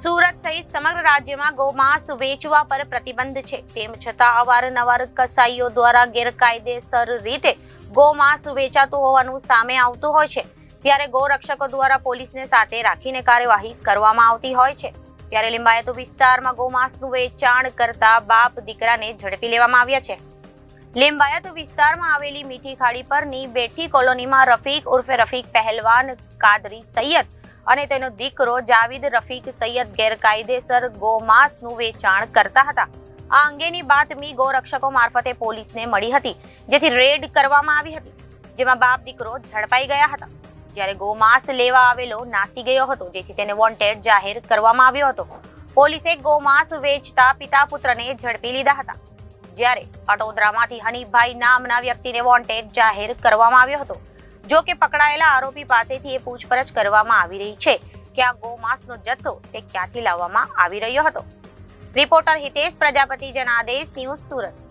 સુરત સહિત સમગ્ર રાજ્યમાં ગૌમાંસ વેચવા પર પ્રતિબંધ છે. તેમ છતાં અવારનવાર કસાઈઓ દ્વારા ગેરકાયદેસર રીતે ગૌમાંસ વેચાતું હોવાનું સામે આવતું હોય છે. ત્યારે ગૌરક્ષકો દ્વારા પોલીસને સાથે રાખીને કાર્યવાહી કરવામાં આવતી હોય છે. ત્યારે લિંબાયત વિસ્તારમાં ગૌમાંસનું વેચાણ કરતા બાપ દીકરાને ઝડપી લેવામાં આવ્યા છે. લિંબાયત વિસ્તારમાં આવેલી મીઠી ખાડી પરની બેઠી કોલોનીમાં રફીક ઉર્ફે રફીક પહેલવાન કાદરી સૈયદ અને તેનો દીકરો જાવીદ રફીક સૈયદ ગેરકાયદેસર ગૌમાંસનું વેચાણ કરતા હતા. આ અંગેની બાતમી ગૌરક્ષકો મારફતે પોલીસને મળી હતી, જેથી રેડ કરવામાં આવી હતી, જેમાં બાપ દીકરો ઝડપાઈ ગયા હતા. જ્યારે ગૌમાંસ લેવા આવેલો નાસી ગયો હતો, જેથી તેને વોન્ટેડ જાહેર કરવામાં આવ્યો હતો. પોલીસે ગૌમાંસ વેચતા પિતા પુત્રને ઝડપી લીધા હતા. જ્યારે વડોદરામાંથી હનીફભાઈ નામના વ્યક્તિને વોન્ટેડ જાહેર કરવામાં આવ્યો હતો. જો કે પકડાયેલા આરોપી પાસેથી એ પૂછપરછ કરવામાં આવી રહી છે કે આ ગૌમાંસનો જથ્થો તે ક્યાંથી લાવવામાં આવી રહ્યો હતો. Reporter Hitesh Prajapati, Janadesh news, Surat.